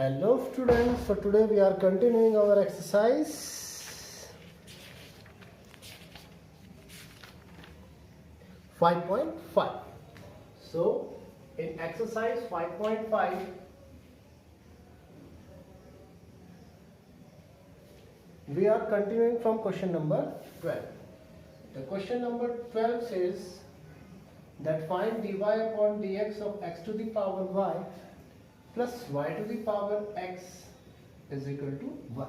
Hello students, so today we are continuing our exercise 5.5. So in exercise 5.5 we are continuing from question number 12. The question number 12 says that find dy upon dx of x to the power y plus y to the power x is equal to 1.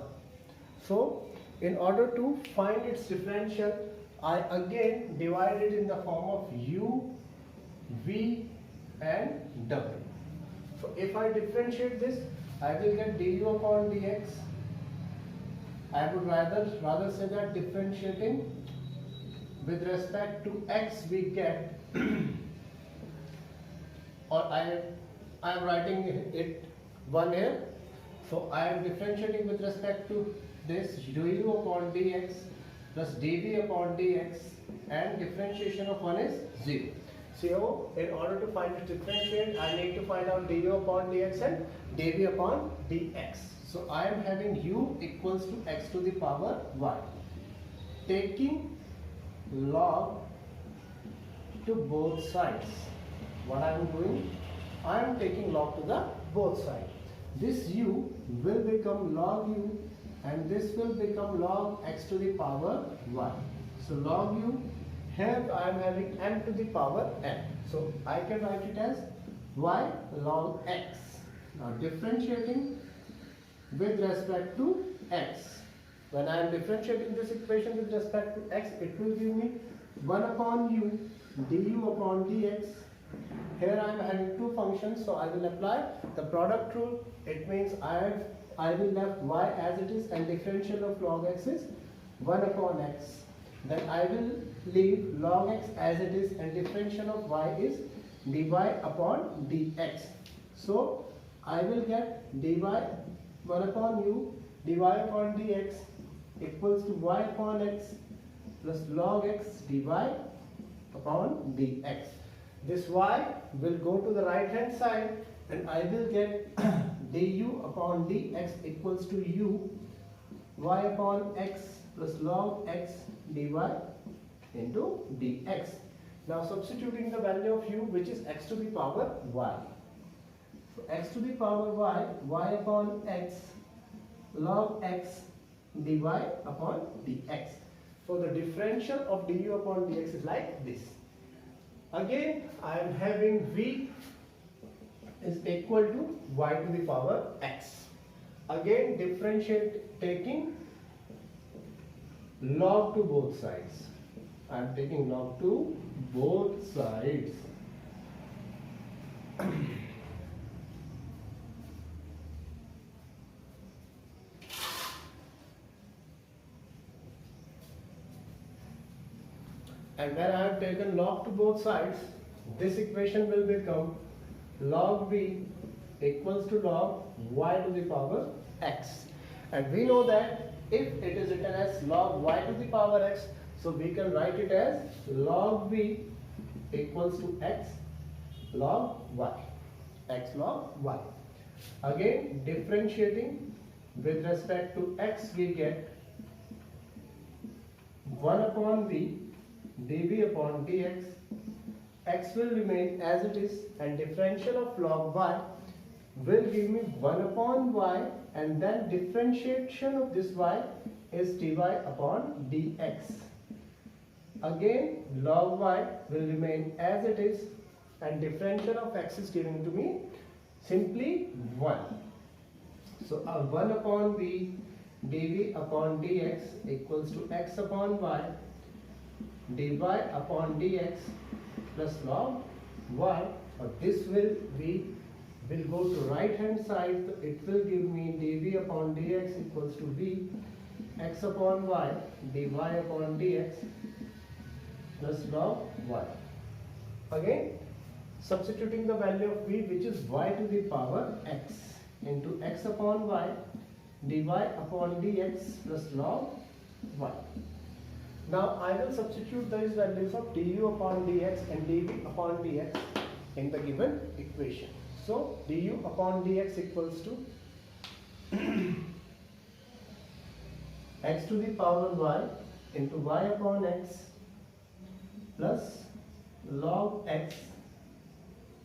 So in order to find its differential, I again divide it in the form of u, v and w. So if I differentiate this, I will get du upon dx. I would rather say that differentiating with respect to x we get or I am writing it 1 here. So I am differentiating with respect to this du upon dx plus dv upon dx, and differentiation of 1 is 0. So in order to find the differentiate, I need to find out du upon dx and dv upon dx. So I am having u equals to x to the power y. Taking log to both sides. What I am doing? I am taking log to the both sides. This u will become log u and this will become log x to the power y. So log u, here I am having m to the power n. So I can write it as y log x. Now differentiating with respect to x. When I am differentiating this equation with respect to x, it will give me 1 upon u du upon dx. Here I am having two functions, so I will apply the product rule. It means I will left y as it is and differential of log x is 1 upon x. Then I will leave log x as it is and differential of y is dy upon dx. So I will get dy 1 upon u dy upon dx equals to y upon x plus log x dy upon dx. This y will go to the right hand side and I will get du upon dx equals to u y upon x plus log x dy into dx. Now substituting the value of u, which is x to the power y. So x to the power y upon x log x dy upon dx. So the differential of du upon dx is like this. Again, I am having v is equal to y to the power x. Again, differentiate taking log to both sides. I am taking log to both sides. And when I have taken log to both sides, this equation will become log v equals to log y to the power x. And we know that if it is written as log y to the power x, so we can write it as log v equals to x log y. X log y. Again, differentiating with respect to x, we get 1 upon v dv upon dx. X will remain as it is and differential of log y will give me 1 upon y, and then differentiation of this y is dy upon dx. Again log y will remain as it is and differential of x is given to me simply 1. So 1 upon v dv upon dx equals to x upon y dy upon dx plus log y, or this will go to right hand side, so it will give me dv upon dx equals to v x upon y dy upon dx plus log y. Again substituting the value of v, which is y to the power x, into x upon y dy upon dx plus log y. Now I will substitute these values of du upon dx and dv upon dx in the given equation. So du upon dx equals to x to the power y into y upon x plus log x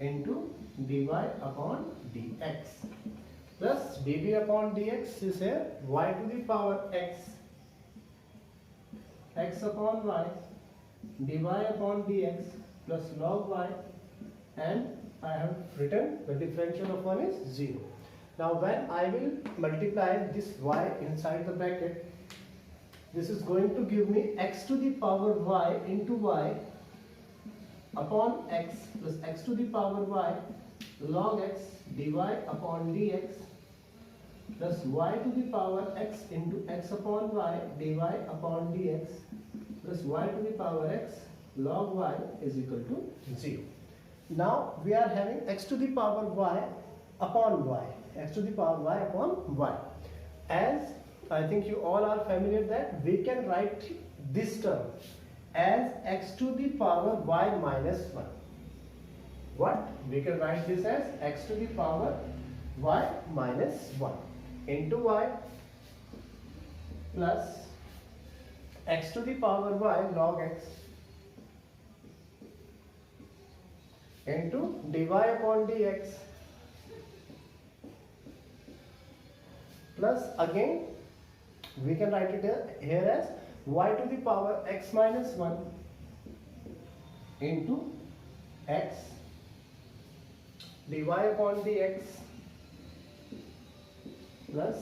into dy upon dx plus dv upon dx is here y to the power x upon y dy upon dx plus log y, and I have written the differential of 1 is 0. Now when I will multiply this y inside the bracket, this is going to give me x to the power y into y upon x plus x to the power y log x dy upon dx plus y to the power x into x upon y dy upon dx plus y to the power x log y is equal to 0. Now we are having x to the power y upon y, x to the power y upon y. As I think you all are familiar that we can write this term as x to the power y minus 1. What? We can write this as x to the power y minus 1 into y plus x to the power y log x into dy upon dx plus again we can write it here as y to the power x minus 1 into x dy upon dx plus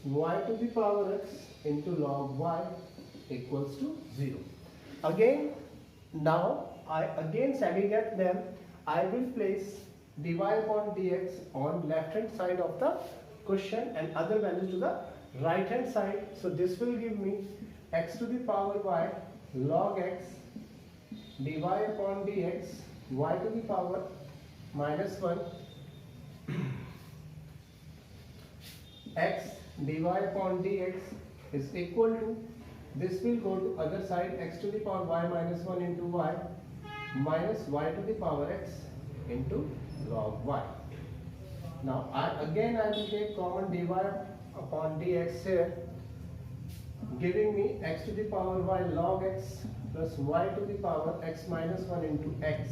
y to the power x into log y equals to 0. Again, now I again segregate them. I will place dy upon dx on left hand side of the question and other values to the right hand side. So this will give me x to the power y log x dy upon dx y to the power minus 1 x dy upon dx is equal to, this will go to other side, x to the power y minus 1 into y minus y to the power x into log y. Now I will take common dy upon dx here, giving me x to the power y log x plus y to the power x minus 1 into x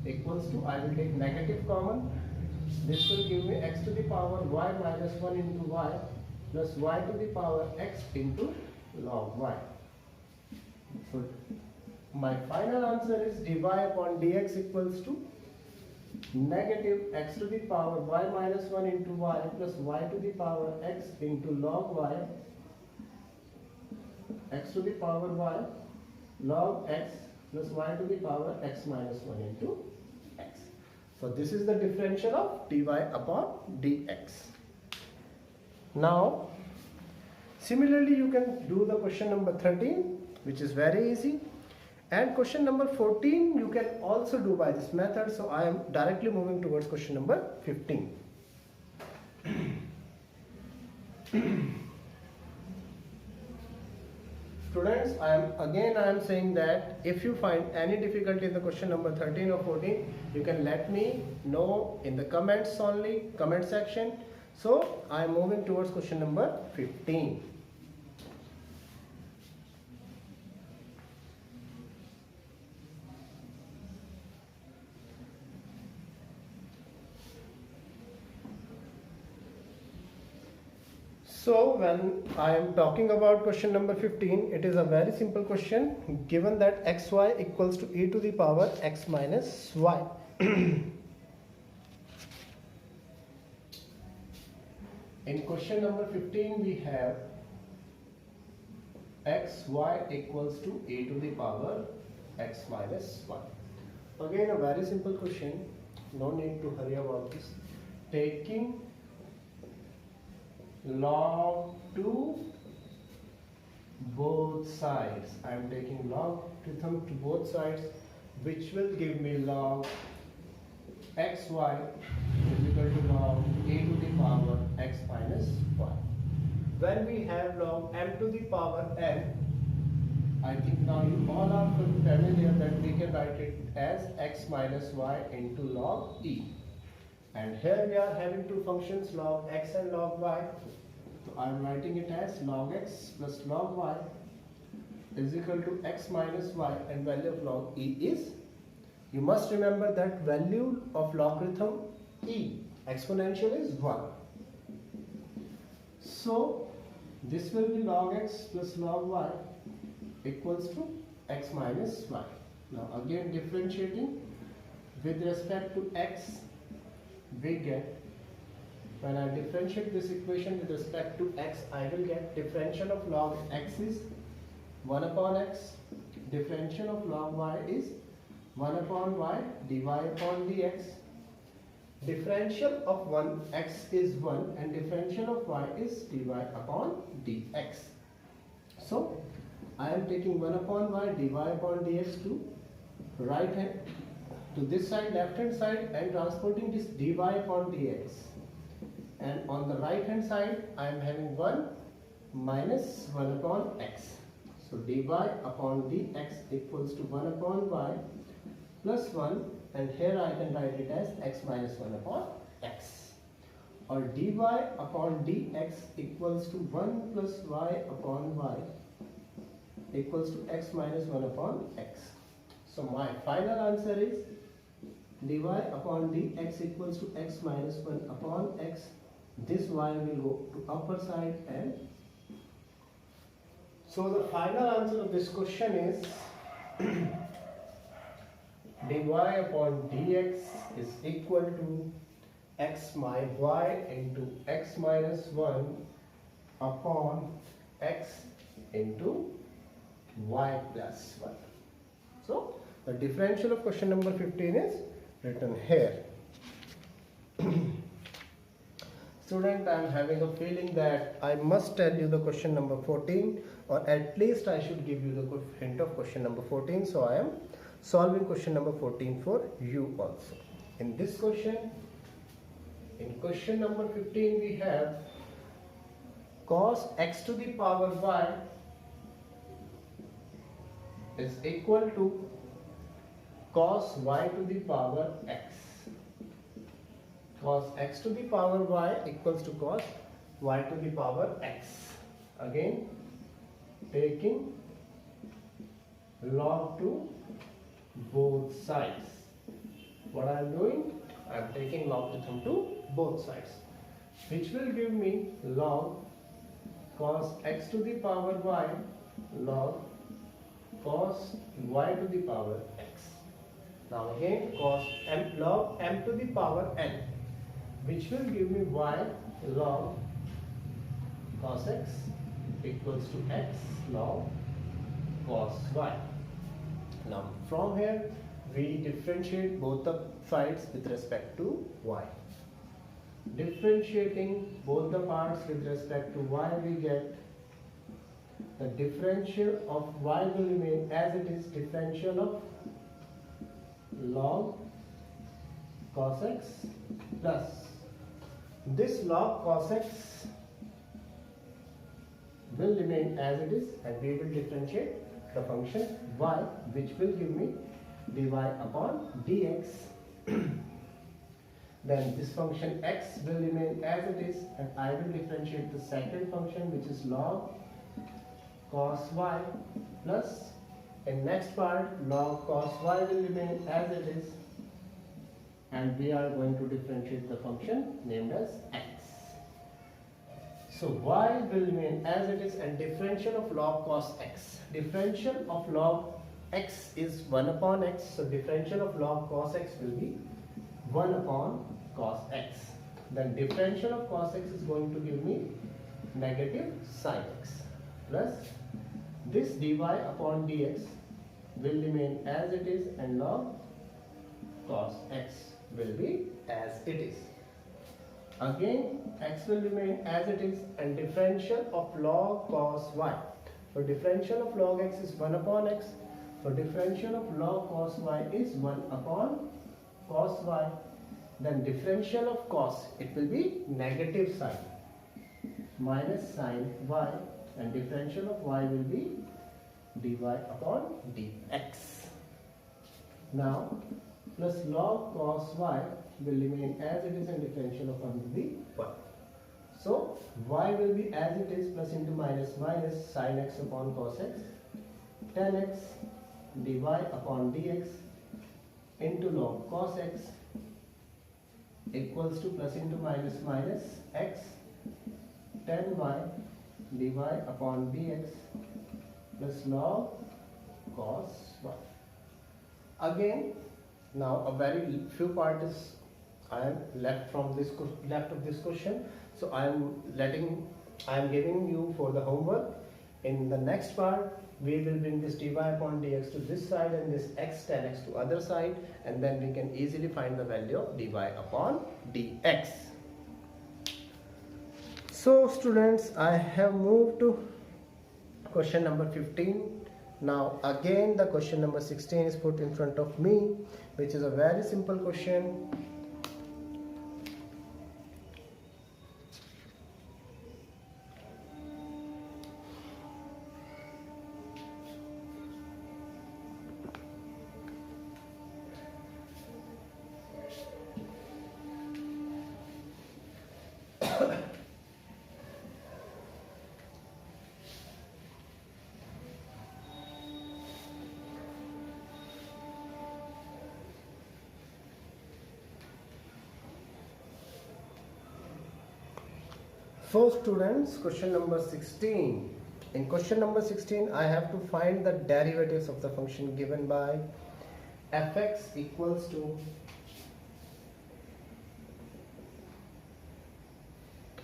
equals to, I will take negative common. This will give me x to the power y minus 1 into y plus y to the power x into log y. So my final answer is dy upon dx equals to negative x to the power y minus 1 into y plus y to the power x into log y, x to the power y log x plus y to the power x minus 1 into x. So this is the differential of dy upon dx. Now similarly you can do the question number 13, which is very easy, and question number 14 you can also do by this method. So I am directly moving towards question number 15. Students, I am saying that if you find any difficulty in the question number 13 or 14, you can let me know in the comment section. So I am moving towards question number 15. So when I am talking about question number 15, it is a very simple question given that xy equals to e to the power x minus y. In question number 15 we have xy equals to e to the power x minus 1. Again a very simple question, no need to hurry about this. Taking log to both sides, I am taking log to both sides, which will give me log xy is equal to log e to the power x minus 1. When we have log m to the power n, I think now you all are familiar that we can write it as x minus y into log e. And here we are having two functions, log x and log y. So I am writing it as log x plus log y is equal to x minus y, and value of log e is, you must remember that value of logarithm e exponential is 1. So this will be log x plus log y equals to x minus y. Now again differentiating with respect to x, we get, when I differentiate this equation with respect to x, I will get differential of log x is 1 upon x, differential of log y is 1 upon y dy upon dx, differential of 1 x is 1 and differential of y is dy upon dx. So I am taking 1 upon y dy upon dx to right hand, to this side, left hand side, and transporting this dy upon dx, and on the right hand side I am having 1 minus 1 upon x. So dy upon dx equals to 1 upon y plus 1, and here I can write it as x minus 1 upon x, or dy upon dx equals to 1 plus y upon y equals to x minus 1 upon x. So my final answer is dy upon dx equals to x minus 1 upon x. This y will go to upper side, and so the final answer of this question is dy upon dx is equal to x my y into x minus 1 upon x into y plus 1. So the differential of question number 15 is written here. Student, I am having a feeling that I must tell you the question number 14, or at least I should give you the hint of question number 14. So I am solving question number 14 for you also. In this question, in question number 15, we have cos x to the power y is equal to cos y to the power x. Cos x to the power y equals to cos y to the power x. Again, taking log to both sides. What I am doing? I am taking logarithm to both sides, which will give me log cos x to the power y log cos y to the power x. Now again cos m log m to the power n, which will give me y log cos x equals to x log cos y. Now from here we differentiate both the sides with respect to y. Differentiating both the parts with respect to y, we get the differential of y will remain as it is, differential of log cos x plus this log cos x will remain as it is, and we will differentiate the function y, which will give me dy upon dx. Then this function x will remain as it is, and I will differentiate the second function, which is log cos y plus, in next part log cos y will remain as it is, and we are going to differentiate the function named as x. So y will remain as it is, and differential of log cos x. Differential of log x is 1 upon x, so differential of log cos x will be 1 upon cos x. Then differential of cos x is going to give me negative sin x plus this dy upon dx will remain as it is, and log cos x will be as it is. Again x will remain as it is, and differential of log cos y. So differential of log x is 1 upon x. So differential of log cos y is 1 upon cos y. Then differential of cos, it will be negative sign minus sin y, and differential of y will be dy upon dx. Now plus log cos y will remain as it is and differential of 1 will be 1. So y will be as it is, plus into minus minus sin x upon cos x, tan x dy upon dx into log cos x equals to plus into minus minus x tan y dy upon dx plus log cos y. Again, now a very few part is I am left from this left of this question. So I am giving you for the homework. In the next part, we will bring this dy upon dx to this side and this x tan x to other side, and then we can easily find the value of dy upon dx. So students, I have moved to question number 15. Now again the question number 16 is put in front of me, which is a very simple question. So students, question number 16. In question number 16, I have to find the derivatives of the function given by fx equals to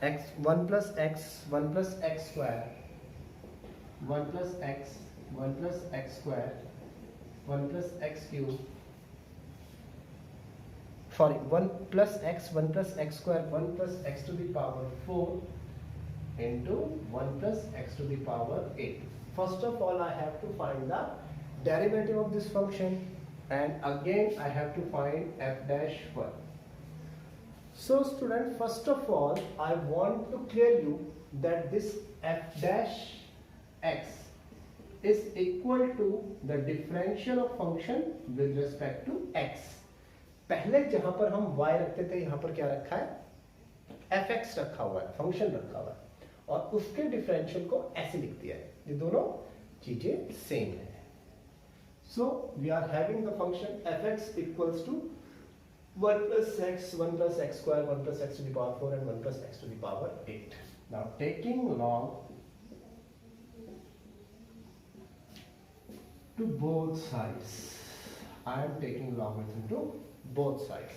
x 1 plus x 1 plus x square 1 plus x 1 plus x square 1 plus x cube. Sorry, 1 plus x 1 plus x square 1 plus x to the power 4 into 1 plus x to the power 8. First of all, I have to find the derivative of this function, and again I have to find f dash 1. So student, first of all, I want to clear you that this f dash x is equal to the differential of function with respect to x. पहले जहां पर हम y रखते थे, यहां पर क्या रखा है, fx रखा हुआ है, फंक्शन रखा हुआ है, और उसके डिफरेंशियल को ऐसे लिख दिया है. ये दोनों चीजें सेम है. So we are having the function fx equals to 1 plus x 1 plus x square 1 plus x to the power 4 and 1 plus x to the power 8. Now taking log to both sides, I am taking logarithm to both sides,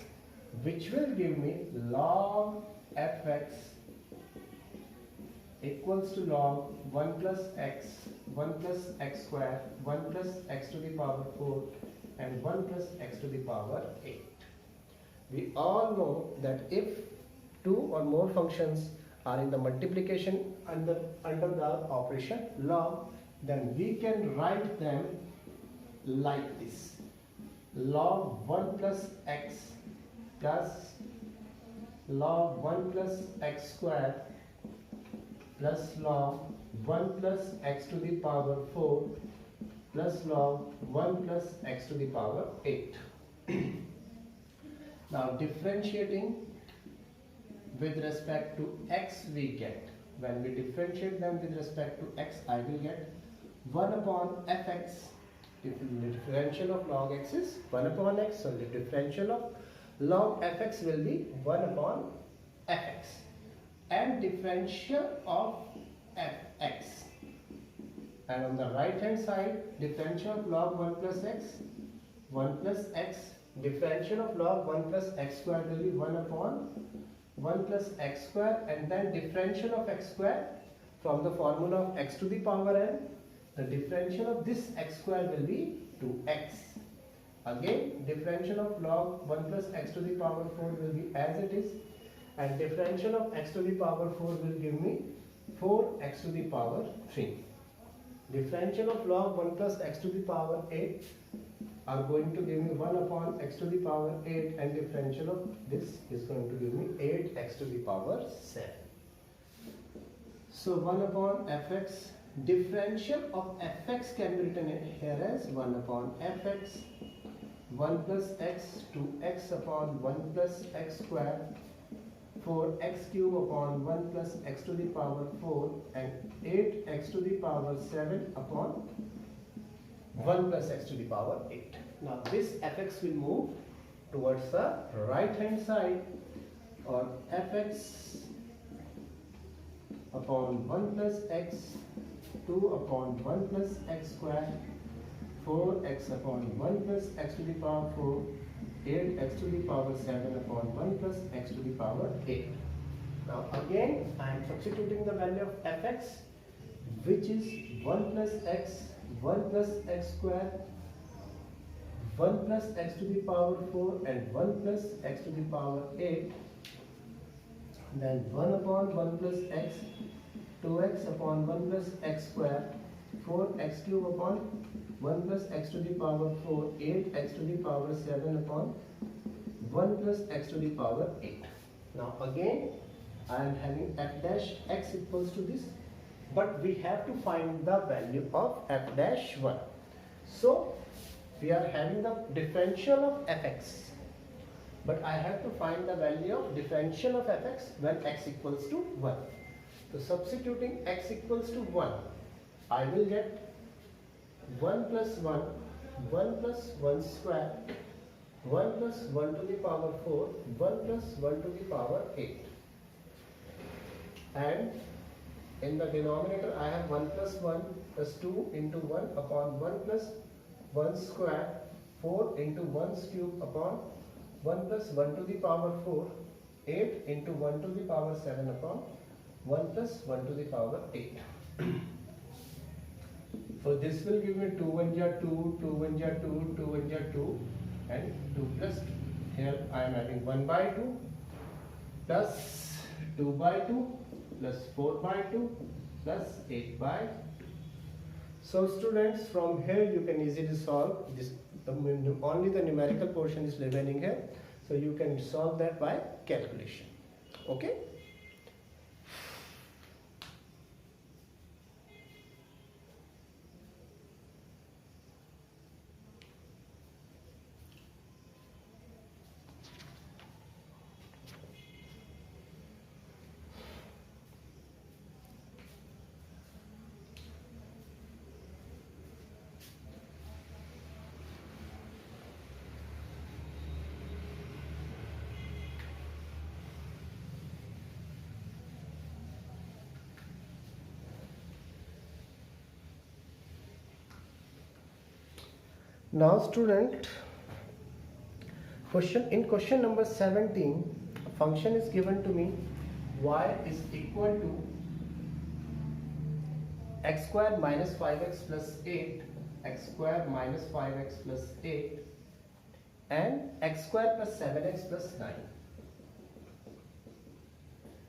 which will give me log fx equals to log 1 plus x 1 plus x square 1 plus x to the power 4 and 1 plus x to the power 8. We all know that if two or more functions are in the multiplication under the operation log, then we can write them like this: log 1 plus x plus log 1 plus x square plus log 1 plus x to the power 4 plus log 1 plus x to the power 8. Now differentiating with respect to x, we get, when we differentiate them with respect to x, I will get 1 upon fx. The differential of log x is 1 upon x, so the differential of log fx will be 1 upon fx, and differential of fx, and on the right hand side, differential of log 1 plus x 1 plus x, differential of log 1 plus x square will be 1 upon 1 plus x square, and then differential of x square from the formula of x to the power n. The differential of this x square will be 2x. Again, differential of log 1 plus x to the power 4 will be as it is, and differential of x to the power 4 will give me 4x to the power 3. Differential of log 1 plus x to the power 8 are going to give me 1 upon x to the power 8, and differential of this is going to give me 8x to the power 7. So 1 upon fx, differential of fx can be written here as 1 upon fx 1 plus x, 2x upon 1 plus x square, 4x cube upon 1 plus x to the power 4, and 8x to the power 7 upon 1 plus x to the power 8. Now this fx will move towards the right hand side, or fx upon 1 plus x, 2 upon 1 plus x square, 4x upon 1 plus x to the power 4, 8x to the power 7 upon 1 plus x to the power 8. Now again I am substituting the value of fx, which is 1 plus x, 1 plus x square, 1 plus x to the power 4 and 1 plus x to the power 8. Then 1 upon 1 plus x, 2x upon 1 plus x square, 4x cube upon 1 plus x to the power 4, 8x to the power 7 upon 1 plus x to the power 8. Now again I am having f dash x equals to this, but we have to find the value of f dash 1. So we are having the differential of fx, but I have to find the value of differential of fx when x equals to 1. So substituting x equals to 1, I will get 1 plus 1, 1 plus 1 square, 1 plus 1 to the power 4, 1 plus 1 to the power 8. And in the denominator I have 1 plus 1 plus 2 into 1 upon 1 plus 1 square, 4 into 1 cube upon 1 plus 1 to the power 4, 8 into 1 to the power 7 upon 1 plus 1 to the power 8. So this will give me 2 1 ja 2, 2 1 ja 2, 2 1 ja 2, and 2 plus 2. Here I am having 1 by 2 plus 2 by 2 plus 4 by 2 plus 8 by 2. So students, from here you can easily solve this. Only the numerical portion is remaining here, so you can solve that by calculation. Okay. Now student, in question number 17, a function is given to me, y is equal to x square minus 5x plus 8, x square minus 5x plus 8, and x square plus 7x plus 9.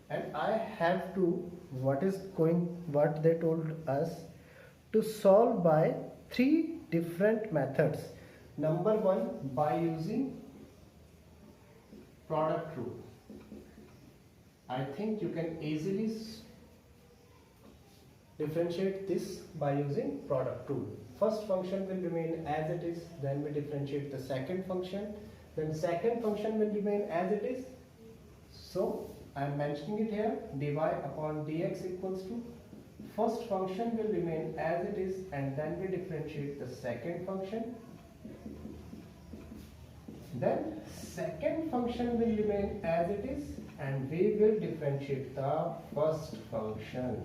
And I have to, what they told us, to solve by 3 different methods. Number 1, by using product rule. I think you can easily differentiate this by using product rule. First function will remain as it is, then we differentiate the second function, then second function will remain as it is. So I am mentioning it here, dy upon dx equals to, first function will remain as it is, and then we differentiate the second function. Then second function will remain as it is, and we will differentiate the first function.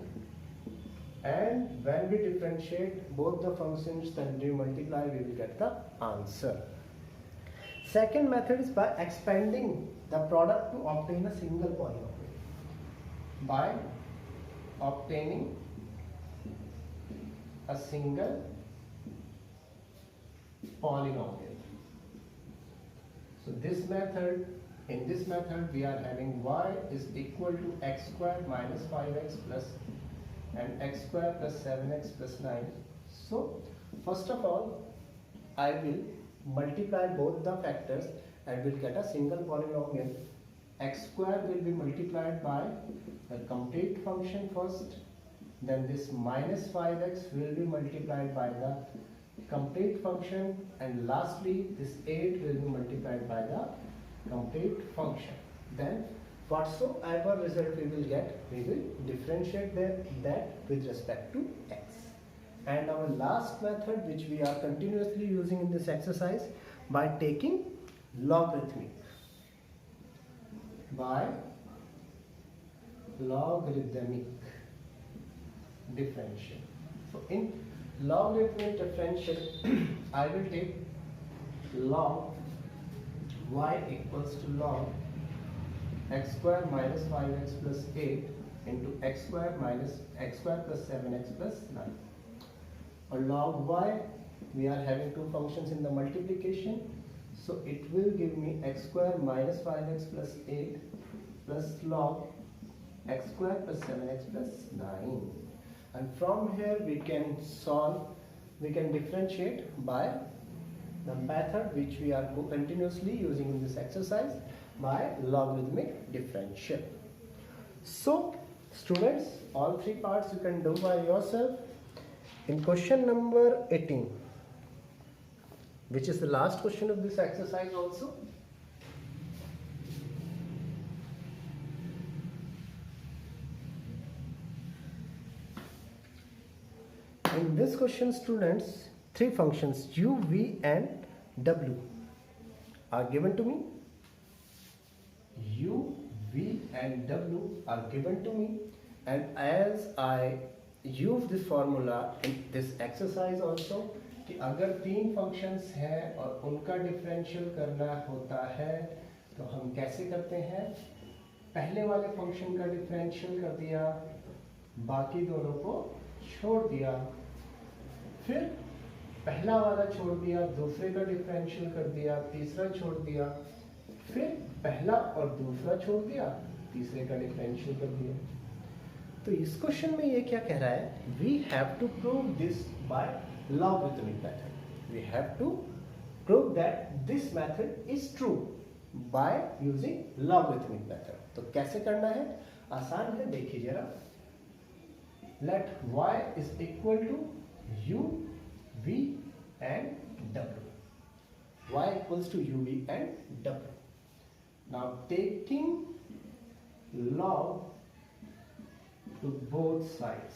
And when we differentiate both the functions, then we multiply, we will get the answer. Second method is by expanding the product to obtain a single polynomial. By obtaining a single polynomial. So in this method we are having y is equal to x square minus 5x plus and x square plus 7x plus 9. So first of all I will multiply both the factors and will get a single polynomial. X square will be multiplied by the complete function first, then this minus 5x will be multiplied by the complete function, and lastly this 8 will be multiplied by the complete function. Then whatsoever result we will get, we will differentiate that with respect to x. And our last method, which we are continuously using in this exercise, by taking logarithmic differential. So in logarithmic differential I will take log y equals to log x square minus 5x plus 8 into x square minus x square plus 7x plus 9. Or log y, we are having two functions in the multiplication, so it will give me x square minus 5x plus 8 plus log x square plus 7x plus 9. And from here we can differentiate by the method which we are continuously using in this exercise, by logarithmic differential. So students, all three parts you can do by yourself. In question number 18, which is the last question of this exercise also, in this question students, three functions u, v and w are given to me. U, v and w are given to me, and as I use this formula in this exercise also, कि अगर तीन functions हैं और उनका differential करना होता है तो हम कैसे करते हैं, पहले वाले फंक्शन का डिफरेंशियल कर दिया, बाकी दोनों को छोड़ दिया, फिर पहला वाला छोड़ दिया, दूसरे का डिफरेंशियल कर दिया, तीसरा छोड़ दिया, फिर पहला और दूसरा छोड़ दिया, तीसरे का डिफरेंशियल कर दिया. तो इस क्वेश्चन में ये क्या कह रहा है, we have to prove this by logarithmic method. We have to prove that this method is true by using logarithmic method. तो कैसे करना है, आसान है, देखिए जरा. Let y is equal to u, v and w. Y equals to u, v and w. Now taking log to both sides.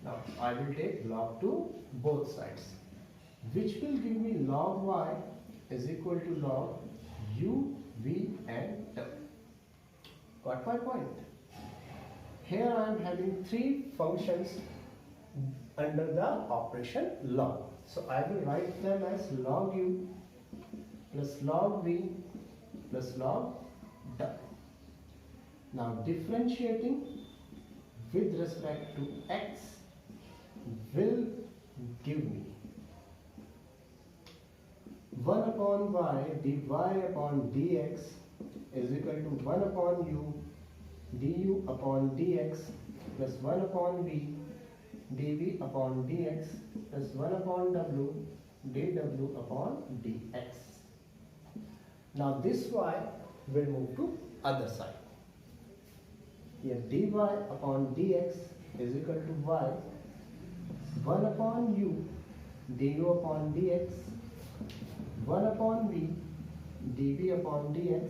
Now I will take log to both sides, which will give me log y is equal to log u, v and w. Got my point? Here I am having three functions under the operation log. So I will write them as log u plus log v plus log w. Now differentiating with respect to x will give me 1 upon y dy upon dx is equal to 1 upon u du upon dx plus 1 upon v dv upon dx plus 1 upon w dw upon dx. Now this y will move to other side. Here dy upon dx is equal to y 1 upon u du upon dx, 1 upon v dv upon dx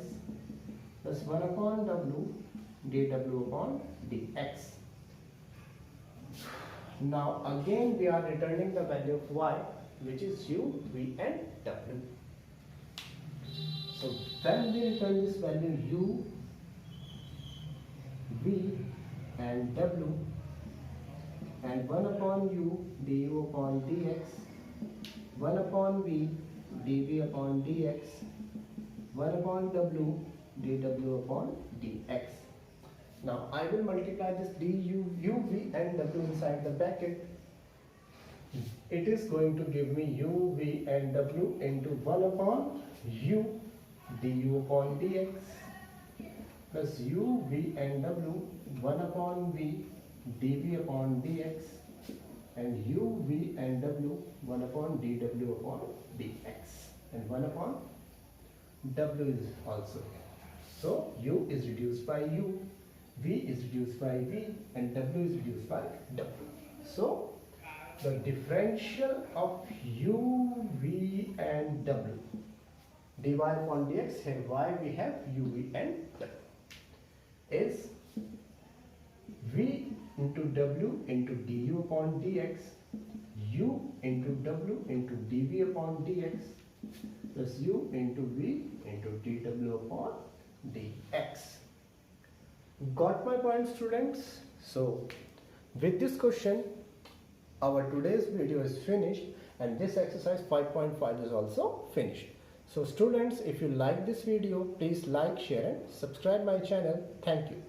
plus 1 upon w dw upon dx. Now again we are returning the value of y, which is u, v and w. So when we return this value u, v and w, and 1 upon u du upon dx, 1 upon v dv upon dx, 1 upon w dw upon dx. Now I will multiply this du, u, v and w inside the bracket. It is going to give me u, v and w into 1 upon u du upon dx plus u, v and w 1 upon v dv upon dx and u, v and w 1 upon dw upon dx, and 1 upon w is also here. So u is reduced by u, v is reduced by v and w is reduced by w. So the differential of u, v and w. dy upon dx, here y we have u, v and w, is v into w into du upon dx, u into w into dv upon dx plus u into v into dw upon dx. Got my point, students? So with this question our today's video is finished, and this exercise 5.5 is also finished. So students, if you like this video, please like, share and subscribe my channel. Thank you.